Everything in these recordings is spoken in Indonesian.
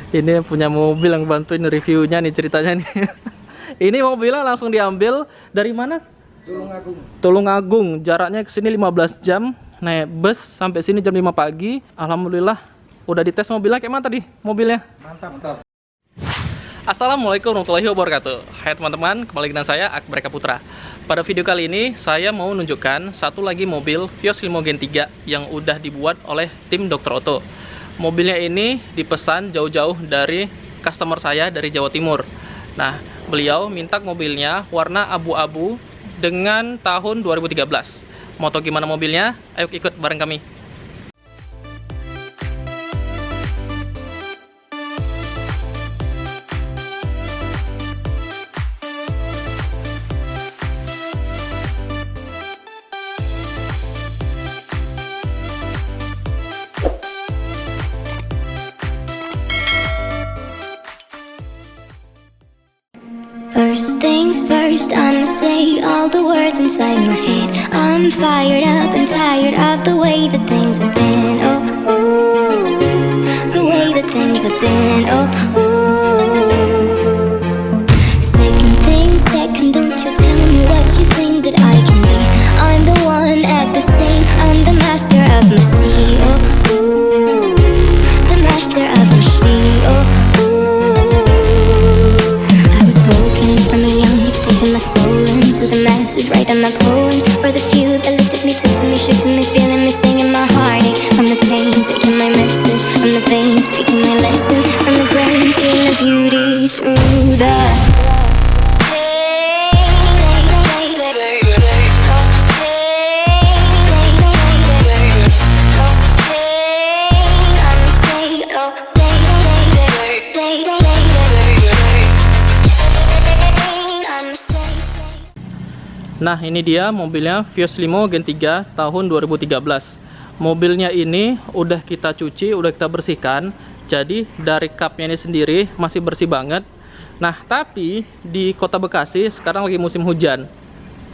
Ini punya mobil yang bantuin reviewnya nih ceritanya nih. Ini mobilnya langsung diambil dari mana? Tulungagung. Tulungagung. Jaraknya ke sini 15 jam. Naik bus sampai sini jam 5 pagi. Alhamdulillah udah dites mobilnya. Kayak mana tadi mobilnya? Mantap, mantap. Assalamualaikum warahmatullahi wabarakatuh. Hai teman-teman, kembali dengan saya Akbar Eka Putra. Pada video kali ini saya mau menunjukkan satu lagi mobil Vios Limo Gen 3 yang udah dibuat oleh tim Dr. Otto. Mobilnya ini dipesan jauh-jauh dari customer saya dari Jawa Timur. Nah, beliau minta mobilnya warna abu-abu dengan tahun 2013. Mau tahu gimana mobilnya? Ayo ikut bareng kami. First things first, I'ma say all the words inside my head. I'm fired up and tired of the way that things have been. Oh, ooh, the way that things have been. Oh, ooh. Second thing second, don't you tell me what you think that I can be. I'm the one at the same, I'm the master of my sea. Oh, ooh, the master of my sea. Oh, from a young age, taking my soul into the masses, writing my poems for the few that looked at me, took to me, shook to me, feeling me, singing my heartache. From the pain, taking my message from the veins, speaking my lesson from the brain, seeing the beauty through the Nah, ini dia mobilnya Vios Limo Gen 3 tahun 2013. Mobilnya ini udah kita cuci, udah kita bersihkan. Jadi dari cupnya ini sendiri masih bersih banget. Nah, tapi di Kota Bekasi sekarang lagi musim hujan.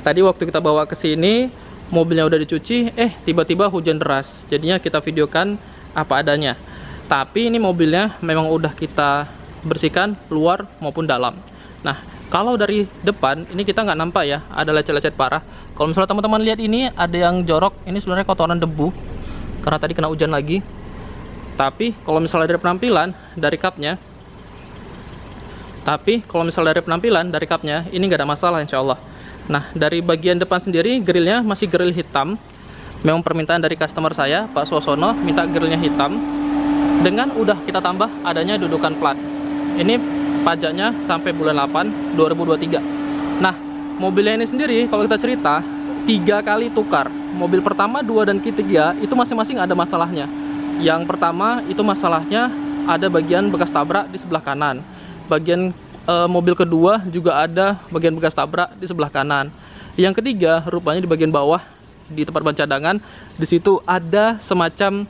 Tadi waktu kita bawa ke sini, mobilnya udah dicuci, tiba-tiba hujan deras. Jadinya kita videokan apa adanya. Tapi ini mobilnya memang udah kita bersihkan luar maupun dalam. Nah, kalau dari depan ini kita nggak nampak ya ada lecet-lecet parah. Kalau misalnya teman-teman lihat ini ada yang jorok, ini sebenarnya kotoran debu karena tadi kena hujan lagi. Tapi kalau misalnya dari penampilan dari cupnya, ini nggak ada masalah insya Allah. Nah, dari bagian depan sendiri grillnya masih grill hitam. Memang permintaan dari customer saya Pak Suwosono minta grillnya hitam. Dengan udah kita tambah adanya dudukan plat. Ini pajaknya sampai bulan 8 2023. Nah, mobilnya ini sendiri kalau kita cerita 3 kali tukar. Mobil pertama, 2 dan ketiga itu masing-masing ada masalahnya. Yang pertama itu masalahnya ada bagian bekas tabrak di sebelah kanan. Bagian mobil kedua juga ada bagian bekas tabrak di sebelah kanan. Yang ketiga rupanya di bagian bawah di tempat ban cadangan, di situ ada semacam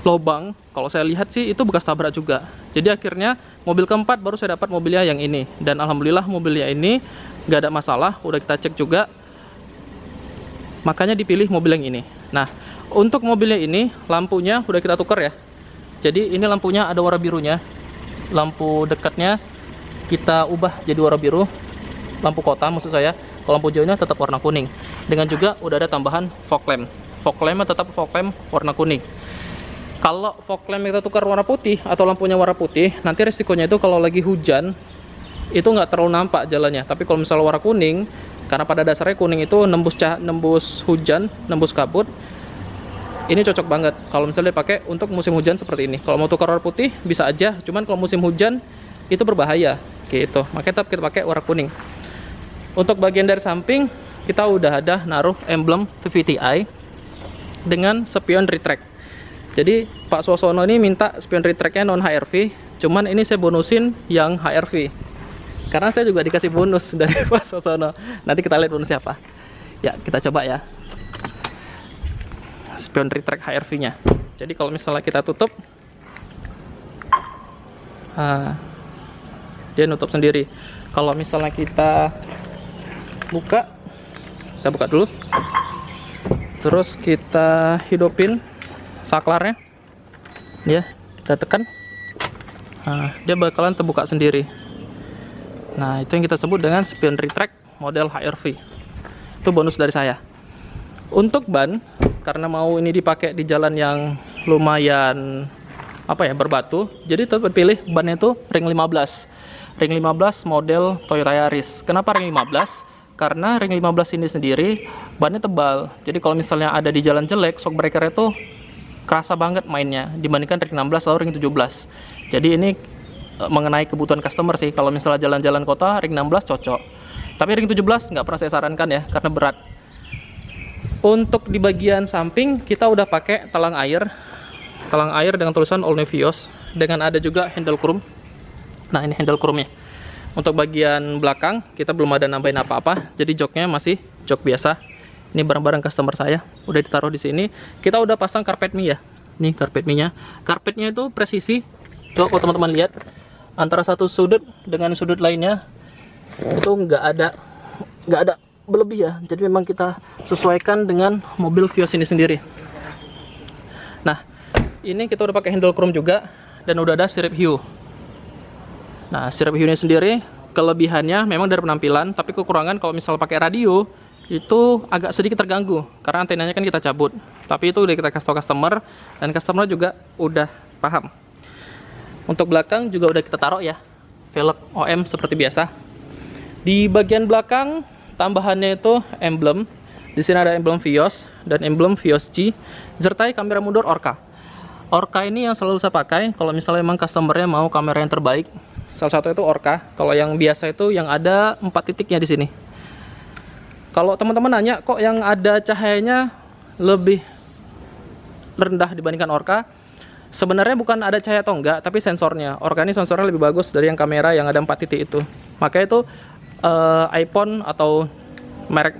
lubang. Kalau saya lihat sih itu bekas tabrak juga. Jadi akhirnya mobil keempat baru saya dapat mobilnya yang ini. Dan alhamdulillah mobilnya ini nggak ada masalah, udah kita cek juga. Makanya dipilih mobil yang ini. Nah, untuk mobilnya ini lampunya udah kita tukar ya. Jadi ini lampunya ada warna birunya. Lampu dekatnya kita ubah jadi warna biru. Lampu kota maksud saya. Kalau lampu jauhnya tetap warna kuning. Dengan juga udah ada tambahan fog lamp. Fog lampnya tetap fog lamp warna kuning. Kalau fog lamp kita tukar warna putih atau lampunya warna putih, nanti resikonya itu kalau lagi hujan itu nggak terlalu nampak jalannya. Tapi kalau misalnya warna kuning, karena pada dasarnya kuning itu nembus hujan, nembus kabut, ini cocok banget kalau misalnya dipakai untuk musim hujan seperti ini. Kalau mau tukar warna putih bisa aja, cuman kalau musim hujan itu berbahaya gitu. Makanya tetap kita pakai warna kuning. Untuk bagian dari samping kita udah ada naruh emblem VVTi dengan spion retract. Jadi Pak Suwosono ini minta spion retract-nya non HRV, cuman ini saya bonusin yang HRV. Karena saya juga dikasih bonus dari Pak Suwosono. Nanti kita lihat bonusnya apa. Ya, kita coba ya. Spion retract HRV-nya. Jadi kalau misalnya kita tutup, dia nutup sendiri. Kalau misalnya kita buka dulu. Terus kita hidupin saklarnya, ya, kita tekan, nah dia bakalan terbuka sendiri. Nah itu yang kita sebut dengan spion retract model HRV. Itu bonus dari saya. Untuk ban, karena mau ini dipakai di jalan yang lumayan berbatu, jadi tetap pilih bannya itu ring 15. Ring 15 model Toyota Yaris. Kenapa ring 15? Karena ring 15 ini sendiri bannya tebal. Jadi kalau misalnya ada di jalan jelek, shock breaker itu kerasa banget mainnya dibandingkan ring 16 atau ring 17. Jadi ini mengenai kebutuhan customer sih. Kalau misalnya jalan-jalan kota, ring 16 cocok. Tapi ring 17 nggak pernah saya sarankan ya, karena berat. Untuk di bagian samping kita udah pakai talang air dengan tulisan All New Vios, dengan ada juga handle chrome. Nah ini handle chrome-nya. Untuk bagian belakang kita belum ada nambahin apa-apa, jadi joknya masih jok biasa. Ini barang-barang customer saya udah ditaruh di sini. Kita udah pasang karpet mie ya. Nih karpet mie-nya. Karpetnya itu presisi. Coba kalau teman-teman lihat, antara satu sudut dengan sudut lainnya itu nggak ada berlebih ya. Jadi memang kita sesuaikan dengan mobil Vios ini sendiri. Nah ini kita udah pakai handle chrome juga, dan udah ada sirip hiu. Nah sirip hiu ini sendiri kelebihannya memang dari penampilan, tapi kekurangan kalau misalnya pakai radio itu agak sedikit terganggu karena antenanya kan kita cabut. Tapi itu udah kita kasih tau customer, dan customer juga udah paham. Untuk belakang juga udah kita taruh ya velg OM seperti biasa. Di bagian belakang tambahannya itu emblem. Di sini ada emblem Vios dan emblem Vios G, sertai kamera mundur Orca. Orca ini yang selalu saya pakai kalau misalnya memang customernya mau kamera yang terbaik. Salah satu itu Orca. Kalau yang biasa itu yang ada 4 titiknya di sini. Kalau teman-teman nanya kok yang ada cahayanya lebih rendah dibandingkan Orca, sebenarnya bukan ada cahaya atau enggak, tapi sensornya. Orca ini sensornya lebih bagus dari yang kamera yang ada 4 titik itu. Makanya itu iPhone atau merek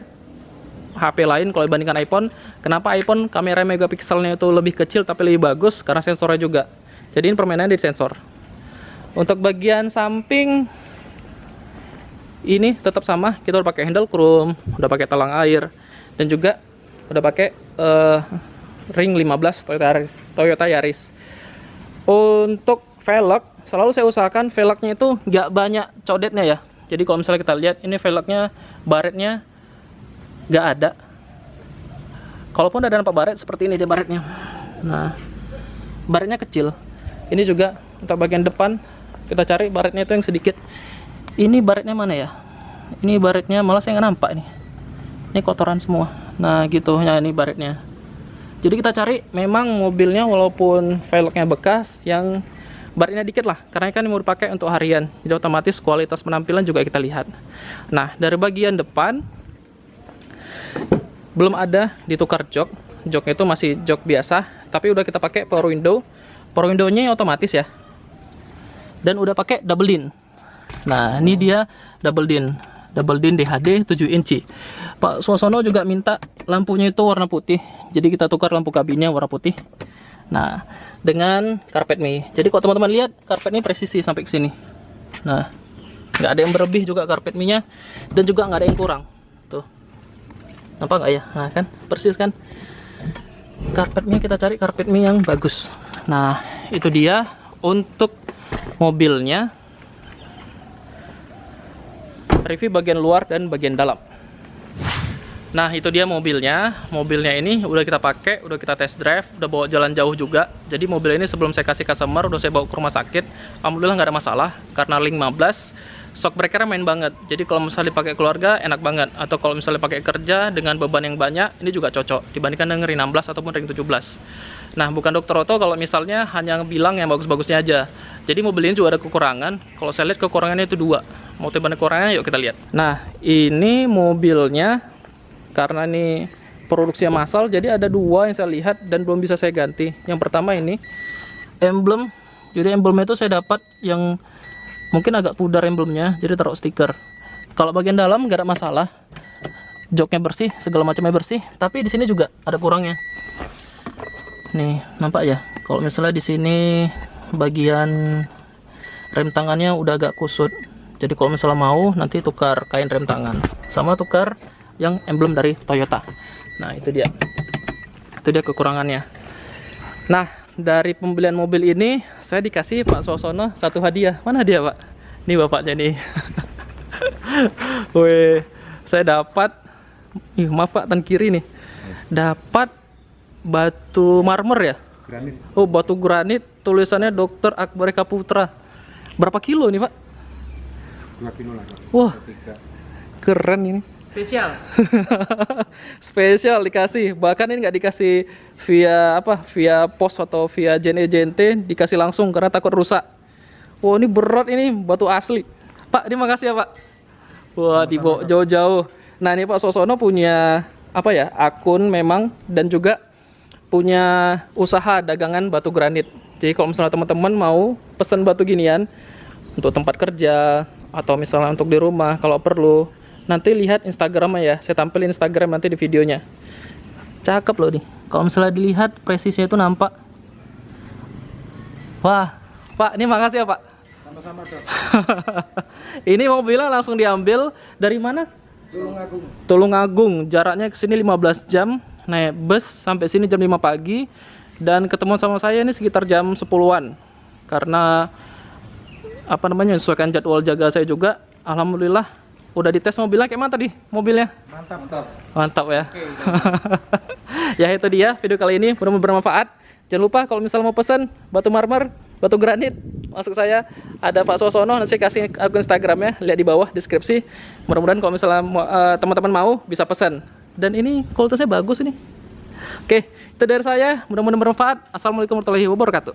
HP lain kalau dibandingkan iPhone, kenapa iPhone kamera megapikselnya itu lebih kecil tapi lebih bagus? Karena sensornya juga. Jadi ini permainannya di sensor. Untuk bagian samping ini tetap sama, kita udah pakai handle chrome, udah pakai talang air, dan juga udah pakai ring 15 Toyota Yaris. Untuk velg, selalu saya usahakan velgnya itu nggak banyak codetnya ya. Jadi kalau misalnya kita lihat ini velgnya, baretnya nggak ada. Kalaupun ada nampak baret seperti ini dia baretnya. Nah, baretnya kecil. Ini juga untuk bagian depan kita cari baretnya itu yang sedikit. Ini baretnya mana ya? Ini baretnya malah saya nggak nampak nih. Ini kotoran semua. Nah gitu, ya ini baretnya. Jadi kita cari memang mobilnya walaupun velgnya bekas yang baretnya dikit lah, karena kan ini mau dipakai untuk harian. Jadi otomatis kualitas penampilan juga kita lihat. Nah dari bagian depan belum ada ditukar jok. Joknya itu masih jok biasa, tapi udah kita pakai power window. Power window-nya otomatis ya. Dan udah pakai double din. Nah ini dia double din DHD 7 inci. Pak Suwosono juga minta lampunya itu warna putih, jadi kita tukar lampu kabinnya warna putih. Nah dengan karpet mie, jadi kalau teman-teman lihat karpet ini presisi sampai ke sini. Nah nggak ada yang berlebih juga karpet mie nya, dan juga nggak ada yang kurang tuh. Nampak nggak ya? Nah kan persis kan. Karpet mie kita cari karpet mie yang bagus. Nah itu dia untuk mobilnya. Review bagian luar dan bagian dalam. Nah itu dia mobilnya. Mobilnya ini udah kita pakai, udah kita test drive, udah bawa jalan jauh juga. Jadi mobil ini sebelum saya kasih customer udah saya bawa ke rumah sakit. Alhamdulillah nggak ada masalah, karena ring 15 shock breakernya main banget. Jadi kalau misalnya dipakai keluarga enak banget, atau kalau misalnya pakai kerja dengan beban yang banyak, ini juga cocok dibandingkan dengan ring 16 ataupun ring 17. Nah bukan dokter Otto kalau misalnya hanya bilang yang bagus-bagusnya aja. Jadi mobil ini juga ada kekurangan. Kalau saya lihat kekurangannya itu 2. Mau tiba kekurangannya yuk kita lihat. Nah ini mobilnya karena ini produksinya massal, jadi ada 2 yang saya lihat dan belum bisa saya ganti. Yang pertama ini emblem. Jadi emblemnya itu saya dapat yang mungkin agak pudar emblemnya, jadi taruh stiker. Kalau bagian dalam nggak ada masalah, joknya bersih, segala macamnya bersih. Tapi di sini juga ada kurangnya. Nih nampak ya, kalau misalnya di sini bagian rem tangannya udah agak kusut. Jadi kalau misalnya mau nanti tukar kain rem tangan, sama tukar yang emblem dari Toyota. Nah itu dia kekurangannya. Nah dari pembelian mobil ini saya dikasih Pak Suwosono satu hadiah. Mana dia, Pak? Nih bapaknya nih. Wih, saya dapat, maaf Pak, tan kiri nih. Dapat batu marmer ya? Granit Oh, batu granit, tulisannya Dr. Akbar Eka Putra. Berapa kilo nih, Pak? 2 kilo lah, Pak. Wah, 3. keren ini. Spesial. Spesial dikasih. Bahkan ini nggak dikasih via apa? Via pos atau via JNE, dikasih langsung karena takut rusak. Wah, ini berat ini, batu asli. Pak, terima kasih ya, Pak. Wah, dibawa jauh-jauh. Nah, ini Pak Suwosono punya apa ya? Akun memang, dan juga punya usaha dagangan batu granit. Jadi kalau misalnya teman-teman mau pesan batu ginian untuk tempat kerja atau misalnya untuk di rumah kalau perlu, nanti lihat Instagramnya ya. Saya tampilin Instagram nanti di videonya. Cakep loh nih. Kalau misalnya dilihat presisnya itu nampak. Wah, Pak, ini makasih ya, Pak. Sama-sama, Dok. Ini mobilnya langsung diambil dari mana? Tulungagung. Tulungagung. Jaraknya ke sini 15 jam. Naik bus sampai sini jam 5 pagi. Dan ketemu sama saya ini sekitar jam 10-an. Karena apa namanya, sesuaikan jadwal jaga saya juga. Alhamdulillah udah dites mobilnya. Kayak mana tadi mobilnya? Mantap, mantap. Mantap ya. Ya itu dia video kali ini, mudah-mudahan bermanfaat. Jangan lupa kalau misalnya mau pesan batu marmer, batu granit, masuk saya ada Pak Suwosono, nanti saya kasih akun Instagramnya, lihat di bawah deskripsi. Mudah-mudahan kalau misalnya teman-teman mau bisa pesan. Dan ini kualitasnya bagus ini. Oke, itu dari saya, mudah-mudahan bermanfaat. Assalamualaikum warahmatullahi wabarakatuh.